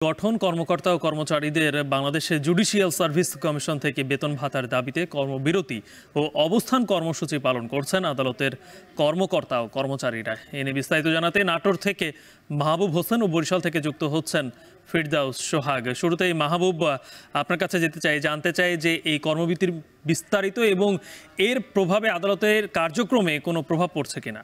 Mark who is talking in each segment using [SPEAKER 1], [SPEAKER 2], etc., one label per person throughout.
[SPEAKER 1] গঠন কর্মকর্তা ও কর্মচারীদের বাংলাদেশের জুডিশিয়াল সার্ভিস কমিশন থেকে বেতন ভাতার দাবিতে কর্মবিরতি ও অবস্থান কর্মসূচি পালন করছেন আদালতের কর্মকর্তা ও কর্মচারীরা। এ নিয়ে বিস্তারিত জানাতে নাটোর থেকে মাহবুব হোসেন ও বরিশাল থেকে যুক্ত হচ্ছেন ফিরদাউস সোহাগ। শুরুতেই মাহবুব, আপনার কাছে জানতে চাই যে এই কর্মবিরতির বিস্তারিত এবং এর প্রভাবে আদালতের কার্যক্রমে কোনো প্রভাব পড়ছে কিনা।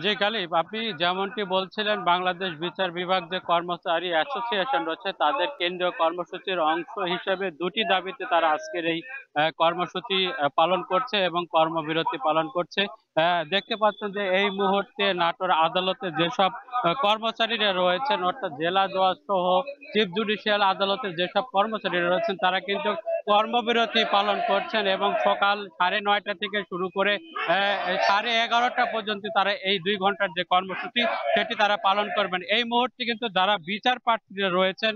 [SPEAKER 2] জি গালিব, আপনি যেমনটি বলছিলেন, বাংলাদেশ বিচার বিভাগ যে কর্মচারী অ্যাসোসিয়েশন রয়েছে তাদের কেন্দ্রীয় কর্মসূচির অংশ হিসেবে দুটি দাবিতে তারা আজকের এই কর্মসূচি পালন করছে এবং কর্মবিরতি পালন করছে। দেখতে পাচ্ছেন যে এই মুহূর্তে নাটোর আদালতে যেসব কর্মচারীরা রয়েছেন, অর্থাৎ জেলা জজ সহ চিফ জুডিশিয়াল আদালতের যেসব কর্মচারীরা রয়েছেন তারা কিন্তু কর্মবিরতি পালন করছেন এবং সকাল 9:30 থেকে শুরু করে 11:30 পর্যন্ত তারা এই 2 ঘন্টার যে কর্মসূচি সেটি তারা পালন করবেন। এই মুহূর্তে কিন্তু যারা বিচার প্রার্থীরা রয়েছেন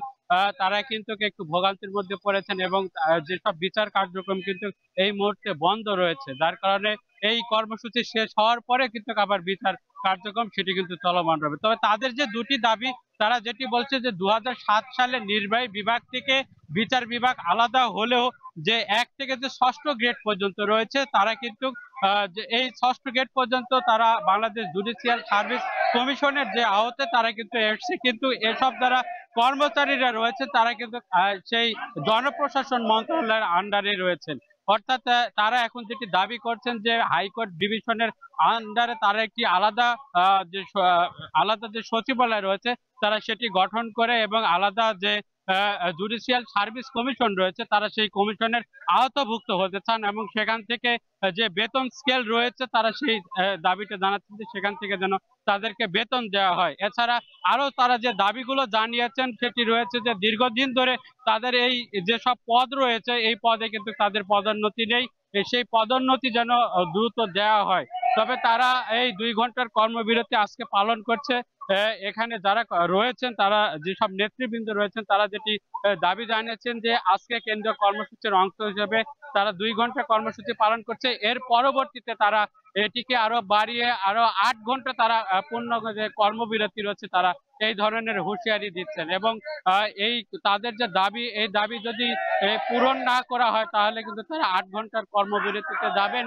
[SPEAKER 2] তারা কিন্তু একটু ভোগান্তির মধ্যে পড়েছেন এবং যেসব বিচার কার্যক্রম কিন্তু এই মুহূর্তে বন্ধ রয়েছে, যার কারণে এই কর্মসূচি শেষ হওয়ার পরে কিন্তু আবার বিচার কার্যক্রম সেটি কিন্তু চলমান রবে। তবে তাদের যে দুটি দাবি, তারা যেটি বলছে যে 2007 সালে নির্বাহী বিভাগ থেকে বিচার বিভাগ আলাদা হলেও যে 1 থেকে যে 6ষ্ঠ গ্রেড পর্যন্ত রয়েছে তারা কিন্তু এই 6ষ্ঠ গ্রেড পর্যন্ত তারা বাংলাদেশ জুডিশিয়াল সার্ভিস কমিশনের যে আওতায় তারা কিন্তু এসছে, কিন্তু এসব যারা কর্মচারীরা রয়েছে তারা কিন্তু সেই জনপ্রশাসন মন্ত্রণালয়ের আন্ডারে রয়েছেন। অর্থাৎ তারা এখন যেটি দাবি করছেন যে হাইকোর্ট ডিভিশনের আন্ডারে তারা একটি আলাদা যে সচিবালয় রয়েছে তারা সেটি গঠন করে এবং আলাদা যে জুডিশিয়াল সার্ভিস কমিশন রয়েছে তারা সেই কমিশনের আওতাভুক্ত হতে চান এবং সেখান থেকে যে বেতন স্কেল রয়েছে তারা সেই দাবিটা জানাচ্ছেন যে সেখান থেকে যেন তাদেরকে বেতন দেওয়া হয়। এছাড়া আরো তারা যে দাবিগুলো জানিয়েছেন সেটি রয়েছে যে দীর্ঘদিন ধরে তাদের এই যেসব পদ রয়েছে এই পদে কিন্তু তাদের পদোন্নতি নেই, সেই পদোন্নতি যেন দ্রুত দেওয়া হয়। তবে তারা এই 2 ঘন্টার কর্মবিরতি আজকে পালন করছে। এখানে যারা রয়েছেন, তারা যেসব নেতৃবৃন্দ রয়েছেন তারা যেটি দাবি জানিয়েছেন যে আজকে কেন্দ্রীয় কর্মসূচির অংশ হিসেবে তারা 2 ঘন্টা কর্মসূচি পালন করছে। এর পরবর্তীতে তারা এটিকে আরো বাড়িয়ে আরো 8 ঘন্টা তারা পূর্ণ যে কর্মবিরতি রয়েছে তারা এই ধরনের হুঁশিয়ারি দিচ্ছেন এবং এই তাদের যে দাবি, এই দাবি যদি পূরণ না করা হয় তাহলে কিন্তু তারা 8 ঘন্টার কর্মবিরতিতে যাবেন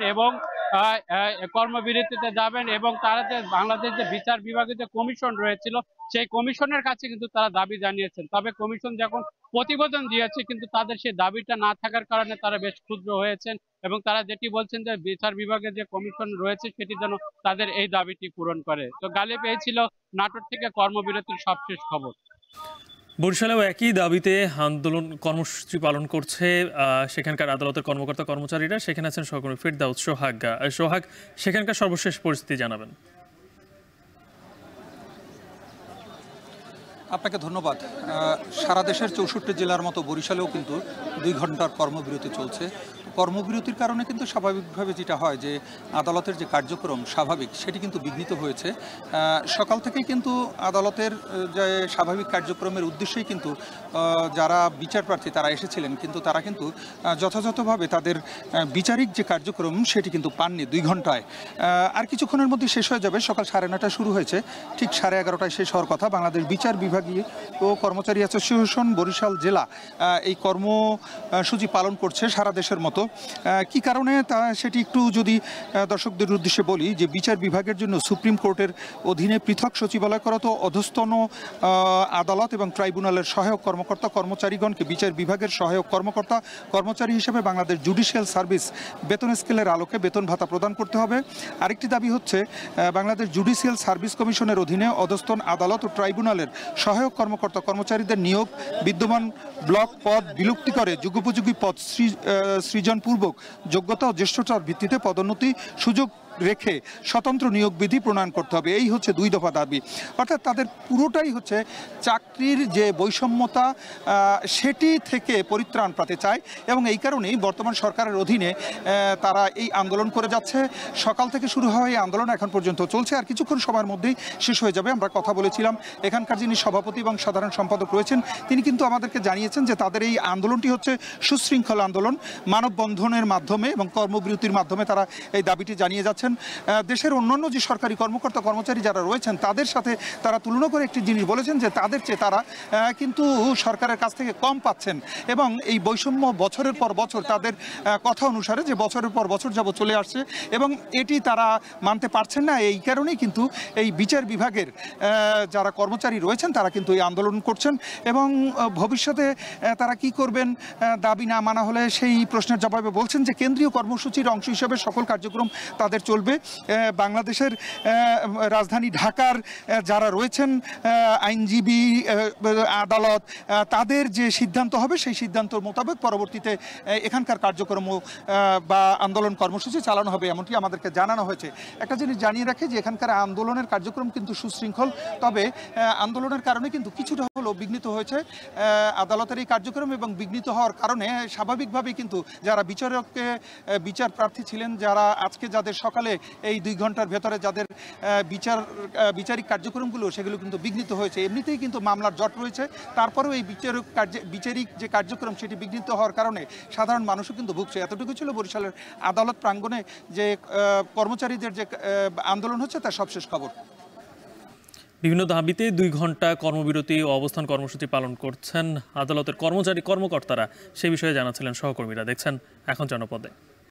[SPEAKER 2] এবং তারা যে বাংলাদেশ যে বিচার বিভাগের যে কমিশন রয়েছিল সেই কমিশনের কাছে কিন্তু তারা দাবি জানিয়েছেন। তবে কমিশন যখন প্রতিবেদন দিয়েছে কিন্তু তাদের সেই দাবিটা না থাকার কারণে তারা বেশ ক্ষুব্ধ হয়েছেন এবং তারা যেটি বলছেন যে বিচার বিভাগের যে কমিশন রয়েছে সেটি যেন তাদের এই দাবিটি পূরণ করে। তো গালিব, এই ছিল নাটোর থেকে কর্মবিরতির সবশেষ খবর।
[SPEAKER 1] বরিশালেও একই দাবিতে আন্দোলন কর্মসূচি পালন করছে সেখানকার আদালতের কর্মকর্তা কর্মচারীরা। সেখানে আছেন সহকর্মী ফিরদাউস সোহাগ। সোহাগ, সেখানকার সর্বশেষ পরিস্থিতি জানাবেন।
[SPEAKER 3] আপনাকে ধন্যবাদ। সারা দেশের 64 জেলার মতো বরিশালেও কিন্তু 2 ঘন্টার কর্মবিরতি চলছে। কর্মবিরতির কারণে কিন্তু স্বাভাবিকভাবে যেটা হয় যে আদালতের যে কার্যক্রম স্বাভাবিক সেটি কিন্তু বিঘ্নিত হয়েছে। সকাল থেকেই কিন্তু আদালতের যে স্বাভাবিক কার্যক্রমের উদ্দেশ্যেই কিন্তু যারা বিচার প্রার্থী তারা এসেছিলেন, কিন্তু তারা কিন্তু যথাযথভাবে তাদের বিচারিক যে কার্যক্রম সেটি কিন্তু পাননি 2 ঘন্টায়। আর কিছুক্ষণের মধ্যে শেষ হয়ে যাবে। সকাল 9:30 শুরু হয়েছে, ঠিক 11:30টায় শেষ হওয়ার কথা। বাংলাদেশ বিচার বিভাগীয় ও কর্মচারী অ্যাসোসিয়েশন বরিশাল জেলা এই কর্মসূচি পালন করছে সারা দেশের মতো। কি কারণে তা সেটি একটু যদি দর্শকদের উদ্দেশ্যে বলি যে বিচার বিভাগের জন্য সুপ্রিম কোর্টের অধীনে পৃথক সচিবালয় করা, তো অধস্তন আদালত এবং ট্রাইব্যুনালের সহায়ক কর্মকর্তা কর্মচারীগণকে বিচার বিভাগের সহায়ক কর্মকর্তা কর্মচারী হিসেবে বাংলাদেশ জুডিশিয়াল সার্ভিস বেতন স্কেলের আলোকে বেতন ভাতা প্রদান করতে হবে। আরেকটি দাবি হচ্ছে বাংলাদেশ জুডিশিয়াল সার্ভিস কমিশনের অধীনে অধস্তন আদালত ও ট্রাইব্যুনালের সহায়ক কর্মকর্তা কর্মচারীদের নিয়োগ বিদ্যমান ব্লক পদ বিলুপ্তি করে যুগোপযোগী পদ সৃজনপূর্বক যোগ্যতা ও জ্যেষ্ঠতার ভিত্তিতে পদোন্নতি সুযোগ রেখে স্বতন্ত্র নিয়োগ বিধি প্রণয়ন করতে হবে। এই হচ্ছে 2 দফা দাবি। অর্থাৎ তাদের পুরোটাই হচ্ছে চাকরির যে বৈষম্যতা সেটি থেকে পরিত্রাণ পেতে চায় এবং এই কারণেই বর্তমান সরকারের অধীনে তারা এই আন্দোলন করে যাচ্ছে। সকাল থেকে শুরু হওয়া এই আন্দোলন এখন পর্যন্ত চলছে, আর কিছুক্ষণ সময়ের মধ্যেই শেষ হয়ে যাবে। আমরা কথা বলেছিলাম, এখানকার যিনি সভাপতি এবং সাধারণ সম্পাদক রয়েছেন তিনি কিন্তু আমাদেরকে জানিয়েছেন যে তাদের এই আন্দোলনটি হচ্ছে সুশৃঙ্খল আন্দোলন, মানববন্ধনের মাধ্যমে এবং কর্মবিরতির মাধ্যমে তারা এই দাবিটি জানিয়ে যাচ্ছেন। করেছেন। দেশের অন্যান্য যে সরকারি কর্মকর্তা কর্মচারী যারা রয়েছেন তাদের সাথে তারা তুলনা করে একটি জিনিস বলেছেন যে তাদের চেয়ে তারা কিন্তু সরকারের কাছ থেকে কম পাচ্ছেন, এবং এই বৈষম্য বছরের পর বছর তাদের কথা অনুসারে যে বছরের পর বছর যাবত চলে আসছে, এবং এটি তারা মানতে পারছেন না। এই কারণেই কিন্তু এই বিচার বিভাগের যারা কর্মচারী রয়েছেন তারা কিন্তু এই আন্দোলন করছেন, এবং ভবিষ্যতে তারা কি করবেন দাবি না মানা হলে সেই প্রশ্নের জবাবে বলছেন যে কেন্দ্রীয় কর্মসূচির অংশ হিসেবে সকল কার্যক্রম তাদের চলবে। বাংলাদেশের রাজধানী ঢাকার যারা রয়েছেন আইনজীবী, আদালত, তাদের যে সিদ্ধান্ত হবে সেই সিদ্ধান্ত মোতাবেক পরবর্তীতে এখানকার কার্যক্রম বা আন্দোলন কর্মসূচি চালানো হবে, এমনটি আমাদেরকে জানানো হয়েছে। একটা জিনিস জানিয়ে রাখি যে এখানকার আন্দোলনের কার্যক্রম কিন্তু সুশৃঙ্খল, তবে আন্দোলনের কারণে কিন্তু কিছুটা হলেও বিঘ্নিত হয়েছে আদালতের এই কার্যক্রম, এবং বিঘ্নিত হওয়ার কারণে স্বাভাবিকভাবেই কিন্তু যারা বিচার প্রার্থী ছিলেন, যারা আজকে যাদের সকালে এই 2 ঘন্টার ভেতরে যাদের বিচারিক কার্যক্রমগুলো সেগুলো কিন্তু বিঘ্নিত হয়েছে। এমনিতেই কিন্তু মামলার জট রয়েছে, তারপরেও এই বিচারিক যে কার্যক্রম সেটি বিঘ্নিত হওয়ার কারণে সাধারণ মানুষও কিন্তু ভুগছে। এতটুকু ছিল বরিশালের আদালত প্রাঙ্গণে যে কর্মচারীদের যে আন্দোলন হচ্ছে তার সবশেষ খবর।
[SPEAKER 1] বিভিন্ন দাবিতে 2 ঘন্টা কর্মবিরতি ও অবস্থান কর্মসূচি পালন করছেন আদালতের কর্মচারী কর্মকর্তারা। সে বিষয়ে জানাচ্ছিলেন সহকর্মীরা। দেখছেন এখন জনপদে।